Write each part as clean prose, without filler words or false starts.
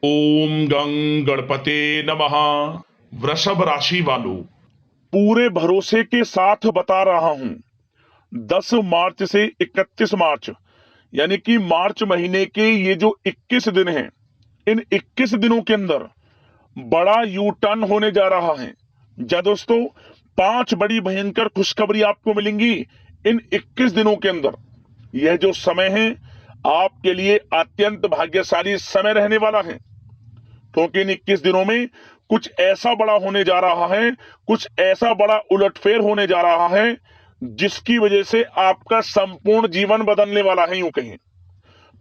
ओम गं गणपते नमः। वृषभ राशि वालों, पूरे भरोसे के साथ बता रहा हूं, 10 मार्च से 31 मार्च यानी कि मार्च महीने के ये जो 21 दिन हैं, इन 21 दिनों के अंदर बड़ा यू टर्न होने जा रहा है। जा दोस्तों, 5 बड़ी भयंकर खुशखबरी आपको मिलेंगी इन 21 दिनों के अंदर। यह जो समय है आपके लिए अत्यंत भाग्यशाली समय रहने वाला है, क्योंकि इन 21 दिनों में कुछ ऐसा बड़ा होने जा रहा है, कुछ ऐसा बड़ा उलटफेर होने जा रहा है जिसकी वजह से आपका संपूर्ण जीवन बदलने वाला है। यूं कहें,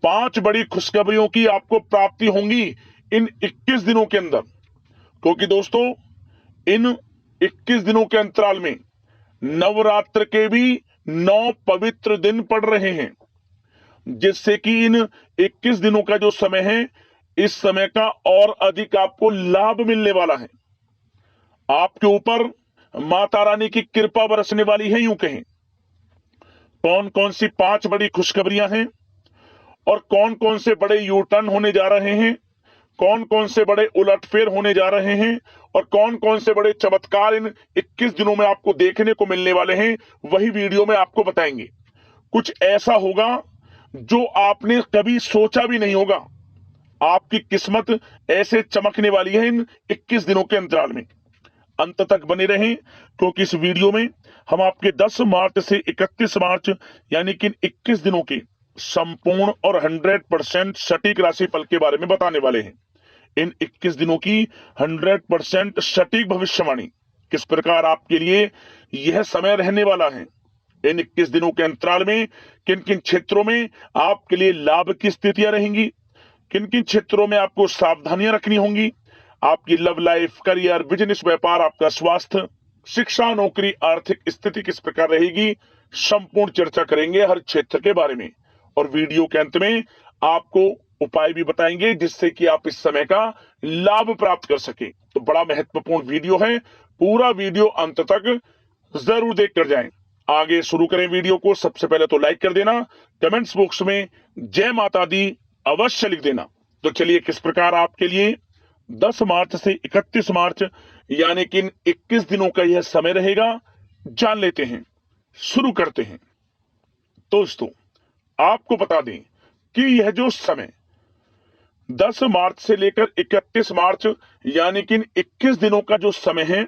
5 बड़ी खुशखबरियों की आपको प्राप्ति होंगी इन 21 दिनों के अंदर, क्योंकि दोस्तों इन 21 दिनों के अंतराल में नवरात्र के भी 9 पवित्र दिन पड़ रहे हैं, जिससे कि इन 21 दिनों का जो समय है, इस समय का और अधिक आपको लाभ मिलने वाला है। आपके ऊपर माता रानी की कृपा बरसने वाली है। यूं कहें, कौन कौन सी 5 बड़ी खुशखबरियां हैं और कौन कौन से बड़े यू टर्न होने जा रहे हैं, कौन कौन से बड़े उलटफेर होने जा रहे हैं और कौन कौन से बड़े चमत्कार इन 21 दिनों में आपको देखने को मिलने वाले हैं, वही वीडियो में आपको बताएंगे। कुछ ऐसा होगा जो आपने कभी सोचा भी नहीं होगा। आपकी किस्मत ऐसे चमकने वाली है इन 21 दिनों के अंतराल में। अंत तक बने रहें, क्योंकि इस वीडियो में हम आपके 10 मार्च से 31 मार्च यानी कि 21 दिनों के संपूर्ण और 100% सटीक राशिफल के बारे में बताने वाले हैं। इन 21 दिनों की 100% सटीक भविष्यवाणी किस प्रकार आपके लिए यह समय रहने वाला है। इन 21 दिनों के अंतराल में किन किन क्षेत्रों में आपके लिए लाभ की स्थितियां रहेंगी, किन किन क्षेत्रों में आपको सावधानियां रखनी होंगी, आपकी लव लाइफ, करियर, बिजनेस, व्यापार, आपका स्वास्थ्य, शिक्षा, नौकरी, आर्थिक स्थिति किस प्रकार रहेगी, संपूर्ण चर्चा करेंगे हर क्षेत्र के बारे में। और वीडियो के अंत में आपको उपाय भी बताएंगे जिससे कि आप इस समय का लाभ प्राप्त कर सके। तो बड़ा महत्वपूर्ण वीडियो है, पूरा वीडियो अंत तक जरूर देख कर जाएं। आगे शुरू करें वीडियो को। सबसे पहले तो लाइक कर देना, कमेंट्स बॉक्स में जय माता दी अवश्य लिख देना। तो चलिए, किस प्रकार आपके लिए 10 मार्च से 31 मार्च यानी कि 21 दिनों का यह समय रहेगा, जान लेते हैं, शुरू करते हैं। दोस्तों, आपको बता दें कि यह जो समय 10 मार्च से लेकर 31 मार्च यानी कि 21 दिनों का जो समय है,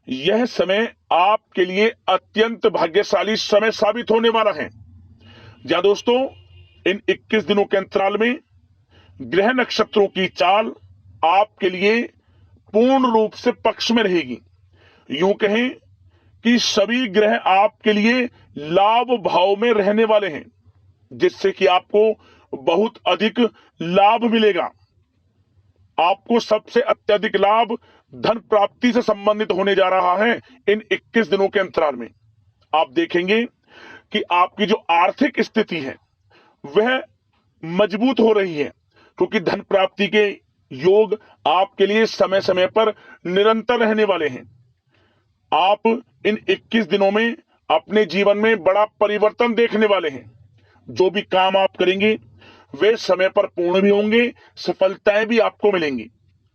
यह समय आपके लिए अत्यंत भाग्यशाली समय साबित होने वाला है। जा दोस्तों, इन 21 दिनों के अंतराल में ग्रह नक्षत्रों की चाल आपके लिए पूर्ण रूप से पक्ष में रहेगी। यूं कहें कि सभी ग्रह आपके लिए लाभ भाव में रहने वाले हैं, जिससे कि आपको बहुत अधिक लाभ मिलेगा। आपको सबसे अत्यधिक लाभ धन प्राप्ति से संबंधित होने जा रहा है इन 21 दिनों के अंतराल में। आप देखेंगे कि आपकी जो आर्थिक स्थिति है वह मजबूत हो रही है, क्योंकि धन प्राप्ति के योग आपके लिए समय समय पर निरंतर रहने वाले हैं। आप इन 21 दिनों में अपने जीवन में बड़ा परिवर्तन देखने वाले हैं। जो भी काम आप करेंगे वे समय पर पूर्ण भी होंगे, सफलताएं भी आपको मिलेंगी।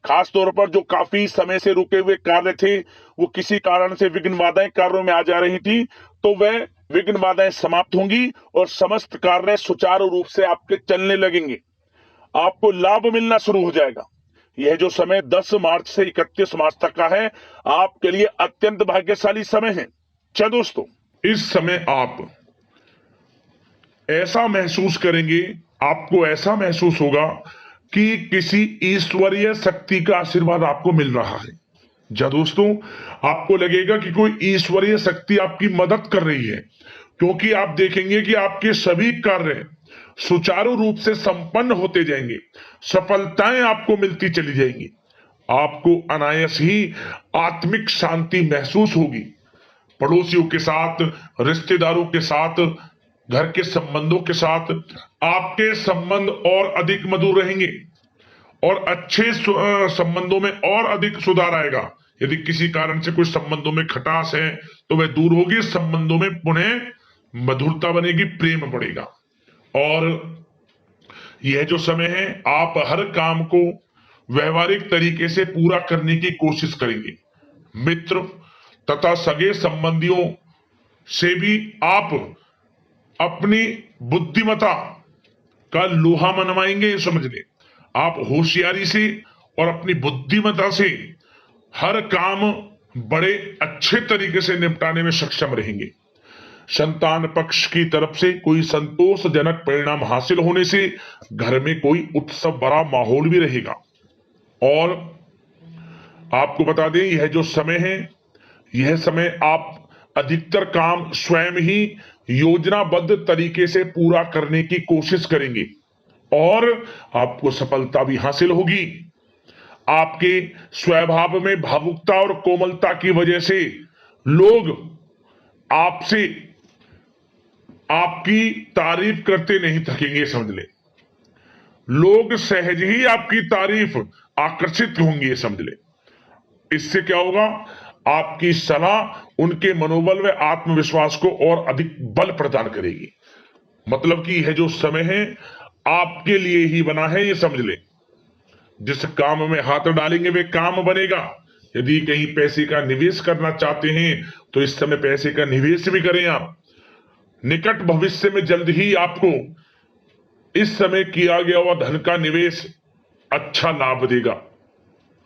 खास तौर पर जो काफी समय से रुके हुए कार्य थे, वो किसी कारण से विघ्न बाधाएं कार्यों में आ जा रही थी, तो वह विघ्न बाधाएं समाप्त होंगी और समस्त कार्य सुचारू रूप से आपके चलने लगेंगे। आपको लाभ मिलना शुरू हो जाएगा। यह जो समय 10 मार्च से 31 मार्च तक का है, आपके लिए अत्यंत भाग्यशाली समय है। क्या दोस्तों, इस समय आप ऐसा महसूस करेंगे, आपको ऐसा महसूस होगा कि किसी ईश्वरीय शक्ति का आशीर्वाद आपको मिल रहा है। जा दोस्तों, आपको लगेगा कि कोई ईश्वरीय शक्ति आपकी मदद कर रही है, क्योंकि आप देखेंगे कि आपके सभी कार्य सुचारू रूप से संपन्न होते जाएंगे, सफलताएं आपको मिलती चली जाएंगी। आपको अनायास ही आत्मिक शांति महसूस होगी। पड़ोसियों के साथ, रिश्तेदारों के साथ, घर के संबंधों के साथ आपके संबंध और अधिक मधुर रहेंगे और अच्छे संबंधों में और अधिक सुधार आएगा। यदि किसी कारण से कुछ संबंधों में खटास है तो वह दूर होगी, संबंधों में पुनः मधुरता बनेगी, प्रेम बढ़ेगा। और यह जो समय है, आप हर काम को व्यवहारिक तरीके से पूरा करने की कोशिश करेंगे। मित्र तथा सगे संबंधियों से भी आप अपनी बुद्धिमत्ता का लोहा मनवाएंगे, समझ लें। आप होशियारी से और अपनी बुद्धिमत्ता से हर काम बड़े अच्छे तरीके से निपटाने में सक्षम रहेंगे। संतान पक्ष की तरफ से कोई संतोषजनक परिणाम हासिल होने से घर में कोई उत्सव भरा माहौल भी रहेगा। और आपको बता दें, यह जो समय है, यह समय आप अधिकतर काम स्वयं ही योजनाबद्ध तरीके से पूरा करने की कोशिश करेंगे और आपको सफलता भी हासिल होगी। आपके स्वभाव में भावुकता और कोमलता की वजह से लोग आपसे आपकी तारीफ करते नहीं थकेंगे, समझ ले। लोग सहज ही आपकी तारीफ आकर्षित होंगे, समझ ले। इससे क्या होगा, आपकी सलाह उनके मनोबल व आत्मविश्वास को और अधिक बल प्रदान करेगी। मतलब कि यह जो समय है आपके लिए ही बना है, ये समझ ले। जिस काम में हाथ डालेंगे वे काम बनेगा। यदि कहीं पैसे का निवेश करना चाहते हैं तो इस समय पैसे का निवेश भी करें आप। निकट भविष्य में जल्द ही आपको इस समय किया गया हुआ धन का निवेश अच्छा लाभ देगा।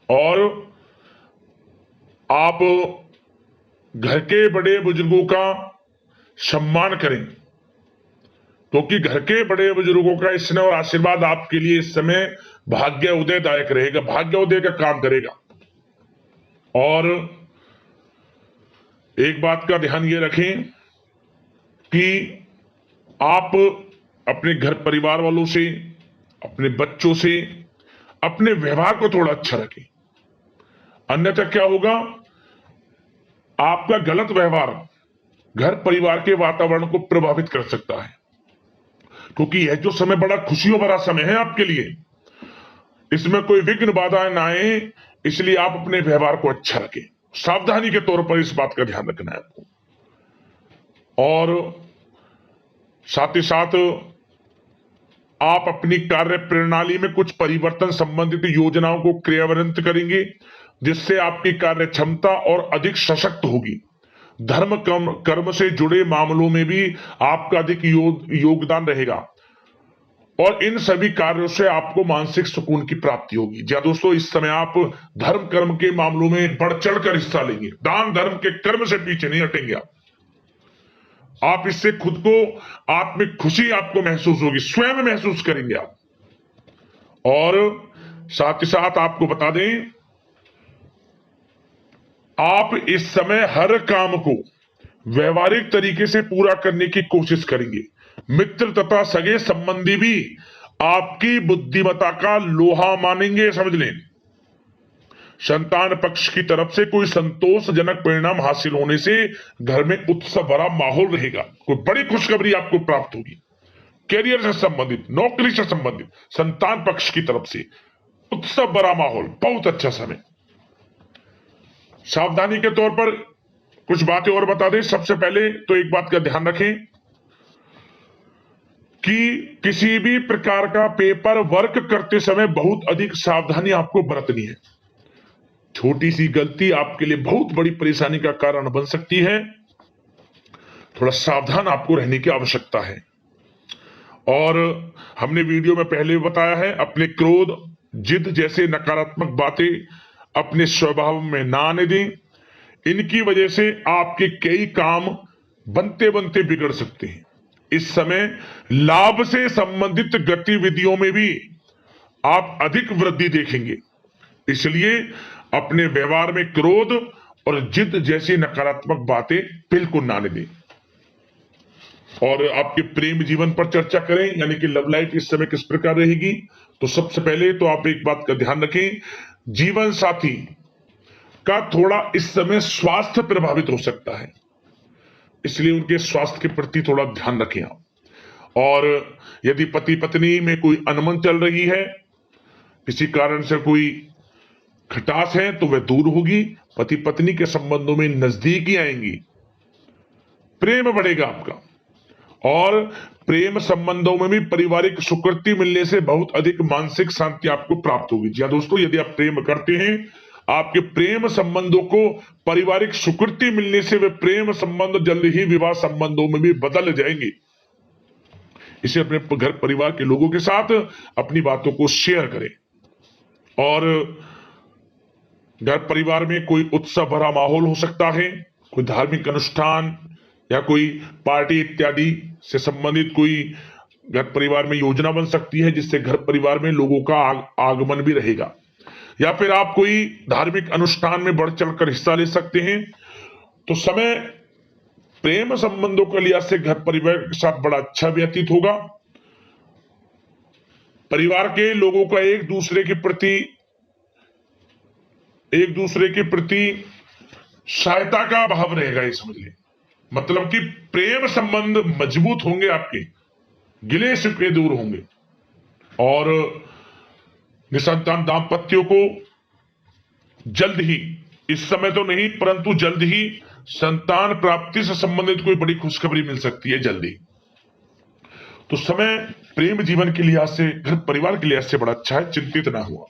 और आप घर के बड़े बुजुर्गों का सम्मान करें, क्योंकि घर के बड़े बुजुर्गों का स्नेह और आशीर्वाद आपके लिए इस समय भाग्य उदयदायक रहेगा, भाग्य उदय का काम करेगा। और एक बात का ध्यान ये रखें कि आप अपने घर परिवार वालों से, अपने बच्चों से अपने व्यवहार को थोड़ा अच्छा रखें। अन्यथा क्या होगा, आपका गलत व्यवहार घर परिवार के वातावरण को प्रभावित कर सकता है। क्योंकि यह जो समय बड़ा खुशियों भरा समय है आपके लिए, इसमें कोई विघ्न बाधा ना आए, इसलिए आप अपने व्यवहार को अच्छा रखें। सावधानी के तौर पर इस बात का ध्यान रखना है आपको। और साथ ही साथ आप अपनी कार्य प्रणाली में कुछ परिवर्तन संबंधित योजनाओं को क्रियान्वित करेंगे, जिससे आपकी कार्य क्षमता और अधिक सशक्त होगी। धर्म कर्म से जुड़े मामलों में भी आपका अधिक योगदान रहेगा और इन सभी कार्यों से आपको मानसिक सुकून की प्राप्ति होगी। जी दोस्तों, इस समय आप धर्म कर्म के मामलों में बढ़ चढ़कर हिस्सा लेंगे। दान धर्म के कर्म से पीछे नहीं हटेंगे आप इससे खुद को आत्मिक खुशी आपको महसूस होगी, स्वयं महसूस करेंगे आप। और साथ ही साथ आपको बता दें, आप इस समय हर काम को व्यवहारिक तरीके से पूरा करने की कोशिश करेंगे। मित्र तथा सगे संबंधी भी आपकी बुद्धिमत्ता का लोहा मानेंगे, समझ लें। संतान पक्ष की तरफ से कोई संतोषजनक परिणाम हासिल होने से घर में उत्सव भरा माहौल रहेगा। कोई बड़ी खुशखबरी आपको प्राप्त होगी। कैरियर से संबंधित, नौकरी से संबंधित, संतान पक्ष की तरफ से उत्सव भरा माहौल, बहुत अच्छा समय। सावधानी के तौर पर कुछ बातें और बता दें। सबसे पहले तो एक बात का ध्यान रखें कि किसी भी प्रकार का पेपर वर्क करते समय बहुत अधिक सावधानी आपको बरतनी है। छोटी सी गलती आपके लिए बहुत बड़ी परेशानी का कारण बन सकती है। थोड़ा सावधान आपको रहने की आवश्यकता है। और हमने वीडियो में पहले बताया है, अपने क्रोध, जिद जैसे नकारात्मक बातें अपने स्वभाव में ना आने दें। इनकी वजह से आपके कई काम बनते बनते बिगड़ सकते हैं। इस समय लाभ से संबंधित गतिविधियों में भी आप अधिक वृद्धि देखेंगे, इसलिए अपने व्यवहार में क्रोध और जिद जैसी नकारात्मक बातें बिल्कुल ना आने दें। और आपके प्रेम जीवन पर चर्चा करें, यानी कि लव लाइफ इस समय किस प्रकार रहेगी। तो सबसे पहले तो आप एक बात का ध्यान रखें, जीवन साथी का थोड़ा इस समय स्वास्थ्य प्रभावित हो सकता है, इसलिए उनके स्वास्थ्य के प्रति थोड़ा ध्यान रखें आप। और यदि पति पत्नी में कोई अनबन चल रही है, किसी कारण से कोई खटास है, तो वह दूर होगी। पति पत्नी के संबंधों में नजदीकी आएंगी, प्रेम बढ़ेगा आपका। और प्रेम संबंधों में भी पारिवारिक स्वीकृति मिलने से बहुत अधिक मानसिक शांति आपको प्राप्त होगी। जी हाँ दोस्तों, यदि आप प्रेम करते हैं, आपके प्रेम संबंधों को पारिवारिक स्वीकृति मिलने से वे प्रेम संबंध जल्द ही विवाह संबंधों में भी बदल जाएंगे। इसे अपने घर परिवार के लोगों के साथ अपनी बातों को शेयर करें। और घर परिवार में कोई उत्सव भरा माहौल हो सकता है, कोई धार्मिक अनुष्ठान या कोई पार्टी इत्यादि से संबंधित कोई घर परिवार में योजना बन सकती है, जिससे घर परिवार में लोगों का आगमन भी रहेगा। या फिर आप कोई धार्मिक अनुष्ठान में बढ़ चढ़कर हिस्सा ले सकते हैं। तो समय प्रेम संबंधों के लिहाज से घर परिवार के साथ बड़ा अच्छा व्यतीत होगा। परिवार के लोगों का एक दूसरे के प्रति सहायता का भाव रहेगा, ये समझ लें। मतलब कि प्रेम संबंध मजबूत होंगे, आपके गिले शिकवे दूर होंगे। और निसंतान दाम्पत्यों को जल्द ही, इस समय तो नहीं परंतु जल्द ही संतान प्राप्ति से संबंधित कोई बड़ी खुशखबरी मिल सकती है जल्दी। तो समय प्रेम जीवन के लिहाज से, घर परिवार के लिहाज से बड़ा अच्छा है, चिंतित ना हुआ।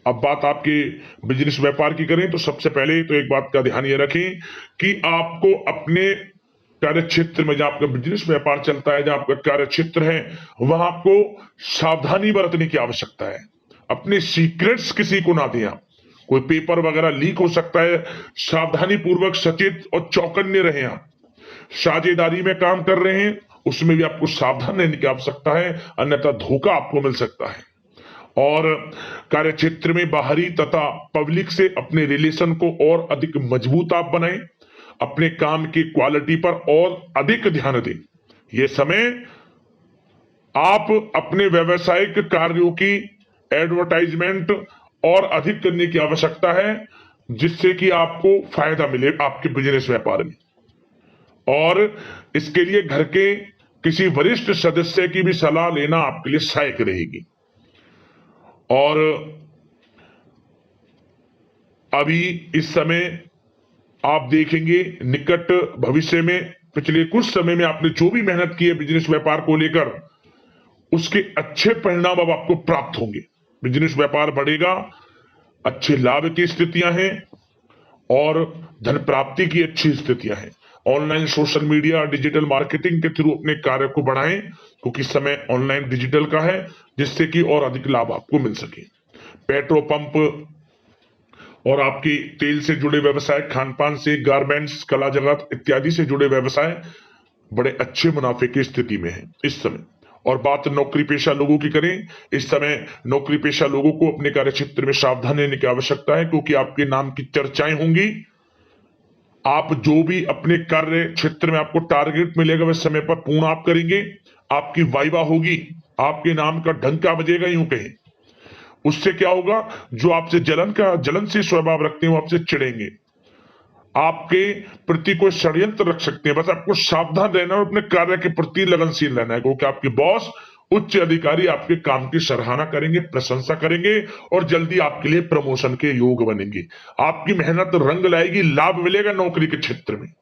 अब बात आपके बिजनेस व्यापार की करें तो सबसे पहले तो एक बात का ध्यान ये रखें कि आपको अपने कार्य क्षेत्र में, जहां आपका बिजनेस व्यापार चलता है, जहां आपका कार्य क्षेत्र है, वहां आपको सावधानी बरतने की आवश्यकता है। अपने सीक्रेट्स किसी को ना दें आप। कोई पेपर वगैरह लीक हो सकता है, सावधानी पूर्वक सचेत और चौकन्ने रहें आप। साझेदारी में काम कर रहे हैं, उसमें भी आपको सावधान रहने की आवश्यकता है, अन्यथा धोखा आपको मिल सकता है। और कार्य क्षेत्र में बाहरी तथा पब्लिक से अपने रिलेशन को और अधिक मजबूत आप बनाएं। अपने काम की क्वालिटी पर और अधिक ध्यान दें। यह समय आप अपने व्यावसायिक कार्यों की एडवर्टाइजमेंट और अधिक करने की आवश्यकता है, जिससे कि आपको फायदा मिले आपके बिजनेस व्यापार में। और इसके लिए घर के किसी वरिष्ठ सदस्य की भी सलाह लेना आपके लिए सहायक रहेगी। और अभी इस समय आप देखेंगे, निकट भविष्य में, पिछले कुछ समय में आपने जो भी मेहनत की है बिजनेस व्यापार को लेकर, उसके अच्छे परिणाम अब आपको प्राप्त होंगे। बिजनेस व्यापार बढ़ेगा, अच्छे लाभ की स्थितियां हैं और धन प्राप्ति की अच्छी स्थितियां हैं। Online social media, digital marketing के थ्रू अपने कार्य को बढ़ाएं, क्योंकि समय ऑनलाइन डिजिटल का है, जिससे कि और अधिक लाभ आपको मिल सके। पेट्रोल पंप और आपकी तेल से जुड़े व्यवसाय, खान पान से, गारमेंट्स, कला जगत इत्यादि से जुड़े व्यवसाय बड़े अच्छे मुनाफे की स्थिति में है इस समय। और बात नौकरी पेशा लोगों की करें, इस समय नौकरी पेशा लोगों को अपने कार्य क्षेत्र में सावधान रहने की आवश्यकता है, क्योंकि आपके नाम की चर्चाएं होंगी। आप जो भी अपने कार्य क्षेत्र में आपको टारगेट मिलेगा, वह समय पर पूर्ण आप करेंगे। आपकी वाइवा होगी, आपके नाम का डंका बजेगा, यूं कहें। उससे क्या होगा, जो आपसे जलन से स्वभाव रखते हैं, वो आपसे चिढ़ेंगे, आपके प्रति कोई षड्यंत्र रख सकते हैं। बस आपको सावधान रहना और अपने कार्य के प्रति लगनशील रहना है, क्योंकि आपके बॉस, उच्च अधिकारी आपके काम की सराहना करेंगे, प्रशंसा करेंगे और जल्दी आपके लिए प्रमोशन के योग बनेंगे। आपकी मेहनत रंग लाएगी, लाभ मिलेगा नौकरी के क्षेत्र में,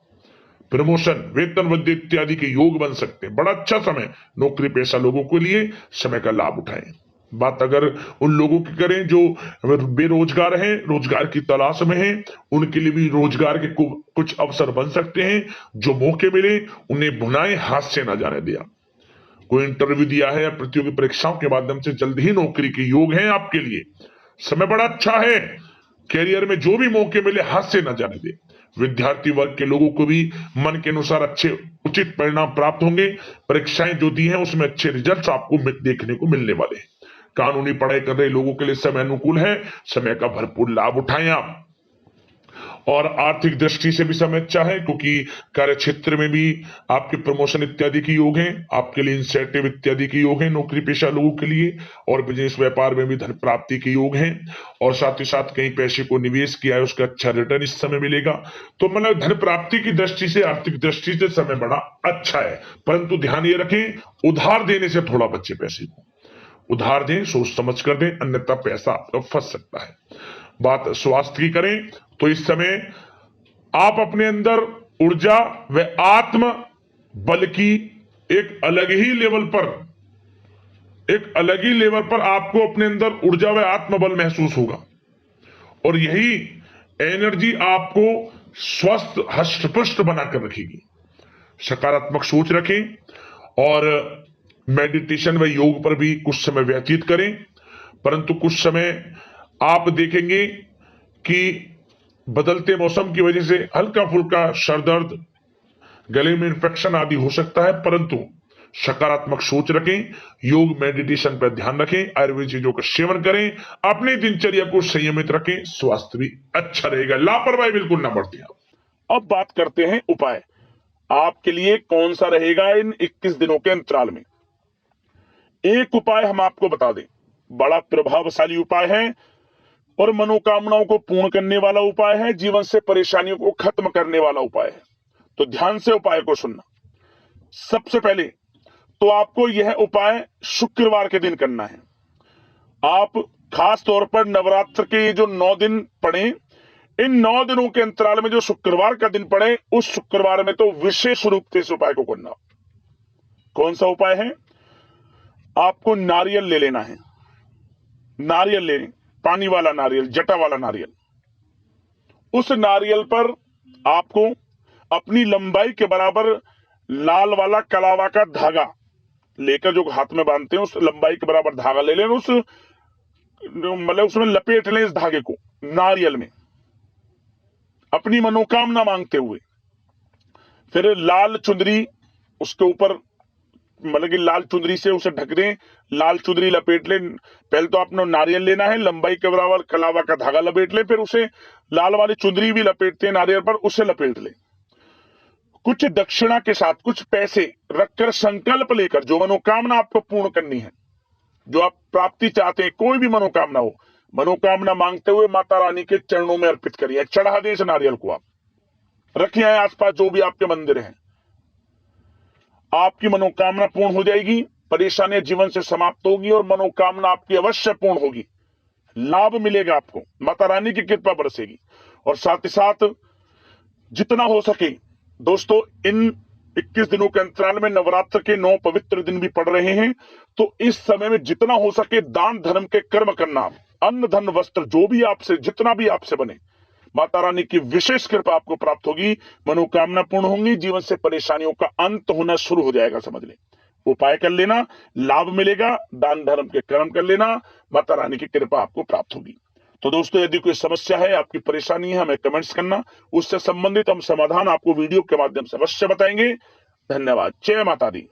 प्रमोशन, वेतन वृद्धि इत्यादि के योग बन सकते हैं। बड़ा अच्छा समय नौकरी पेशा लोगों के लिए, समय का लाभ उठाएं। बात अगर उन लोगों की करें जो बेरोजगार हैं, रोजगार की तलाश में हैं, उनके लिए भी रोजगार के कुछ अवसर बन सकते हैं। जो मौके मिले उन्हें भुनाएं, हाथ से ना जाने दिया। कोई इंटरव्यू दिया है या प्रतियोगी परीक्षाओं के माध्यम से जल्द ही नौकरी के योग हैं आपके लिए। समय बड़ा अच्छा है, कैरियर में जो भी मौके मिले हाथ से ना जाने दे। विद्यार्थी वर्ग के लोगों को भी मन के अनुसार अच्छे उचित परिणाम प्राप्त होंगे। परीक्षाएं जो दी हैं उसमें अच्छे रिजल्ट आपको देखने को मिलने वाले हैं। कानूनी पढ़ाई कर रहे लोगों के लिए समय अनुकूल है, समय का भरपूर लाभ उठाएं आप। और आर्थिक दृष्टि से भी समय अच्छा है, क्योंकि कार्य क्षेत्र में भी आपके प्रमोशन इत्यादि के योग हैं, आपके लिए इंसेंटिव इत्यादि के योग हैं नौकरी पेशा लोगों के लिए। और बिजनेस व्यापार में भी धन प्राप्ति के योग हैं, और साथ ही साथ कहीं पैसे को निवेश किया है उसका अच्छा रिटर्न इस समय मिलेगा। तो मतलब धन प्राप्ति की दृष्टि से, आर्थिक दृष्टि से समय बड़ा अच्छा है। परंतु ध्यान ये रखें, उधार देने से थोड़ा बचे। पैसे को उधार दें, सोच समझ कर दें, अन्यथा पैसा आपका फंस सकता है। बात स्वास्थ्य की करें तो इस समय आप अपने अंदर ऊर्जा व आत्म बल्कि एक अलग ही लेवल पर आपको अपने अंदर ऊर्जा व आत्मबल महसूस होगा। और यही एनर्जी आपको स्वस्थ हष्ट-पुष्ट बनाकर रखेगी। सकारात्मक सोच रखें और मेडिटेशन व योग पर भी कुछ समय व्यतीत करें। परंतु कुछ समय आप देखेंगे कि बदलते मौसम की वजह से हल्का फुल्का सर दर्द, गले में इंफेक्शन आदि हो सकता है, परंतु सकारात्मक सोच रखें, योग मेडिटेशन पर ध्यान रखें, आयुर्वेद चीजों का सेवन करें, अपनी दिनचर्या को संयमित रखें, स्वास्थ्य भी अच्छा रहेगा। लापरवाही बिल्कुल ना बरतें। अब बात करते हैं उपाय। आपके लिए कौन सा रहेगा इन 21 दिनों के अंतराल में। एक उपाय हम आपको बता दें, बड़ा प्रभावशाली उपाय है और मनोकामनाओं को पूर्ण करने वाला उपाय है, जीवन से परेशानियों को खत्म करने वाला उपाय है। तो ध्यान से उपाय को सुनना। सबसे पहले तो आपको यह उपाय शुक्रवार के दिन करना है। आप खास तौर पर नवरात्र के जो 9 दिन पड़े, इन 9 दिनों के अंतराल में जो शुक्रवार का दिन पड़े, उस शुक्रवार में तो विशेष रूप से इस उपाय को करना। कौन सा उपाय है? आपको नारियल ले लेना है। नारियल ले लें, पानी वाला नारियल, जटा वाला नारियल। उस नारियल पर आपको अपनी लंबाई के बराबर लाल वाला कलावा का धागा लेकर, जो हाथ में बांधते हैं, उस लंबाई के बराबर धागा ले लें। उस मतलब उसमें लपेट लें इस धागे को नारियल में, अपनी मनोकामना मांगते हुए। फिर लाल चुंदरी उसके ऊपर, मतलब कि लाल चुंदरी से उसे ढक दें, लाल चुंदरी लपेट लें। पहले तो आपने नारियल लेना है, लंबाई के बराबर कलावा का धागा लपेट लें, फिर उसे लाल वाली चुंदरी भी लपेटते हैं नारियल पर, उसे लपेट लें। कुछ दक्षिणा के साथ कुछ पैसे रखकर संकल्प लेकर, जो मनोकामना आपको पूर्ण करनी है, जो आप प्राप्ति चाहते हैं, कोई भी मनोकामना हो, मनोकामना मांगते हुए माता रानी के चरणों में अर्पित करिए। चढ़ा दें इस नारियल को, आप रखिए आसपास जो भी आपके मंदिर हैं। आपकी मनोकामना पूर्ण हो जाएगी, परेशानियां जीवन से समाप्त होगी और मनोकामना आपकी अवश्य पूर्ण होगी। लाभ मिलेगा आपको, माता रानी की कृपा बरसेगी। और साथ ही साथ जितना हो सके दोस्तों, इन 21 दिनों के अंतराल में नवरात्र के 9 पवित्र दिन भी पड़ रहे हैं, तो इस समय में जितना हो सके दान धर्म के कर्म करना। अन्न धन वस्त्र जो भी आपसे, जितना भी आपसे बने, माता रानी की विशेष कृपा आपको प्राप्त होगी, मनोकामना पूर्ण होंगी, जीवन से परेशानियों का अंत होना शुरू हो जाएगा, समझ लें। उपाय कर लेना, लाभ मिलेगा, दान धर्म के कर्म कर लेना, माता रानी की कृपा आपको प्राप्त होगी। तो दोस्तों, यदि कोई समस्या है, आपकी परेशानी है, हमें कमेंट्स करना, उससे संबंधित हम समाधान आपको वीडियो के माध्यम से अवश्य बताएंगे। धन्यवाद। जय माता दी।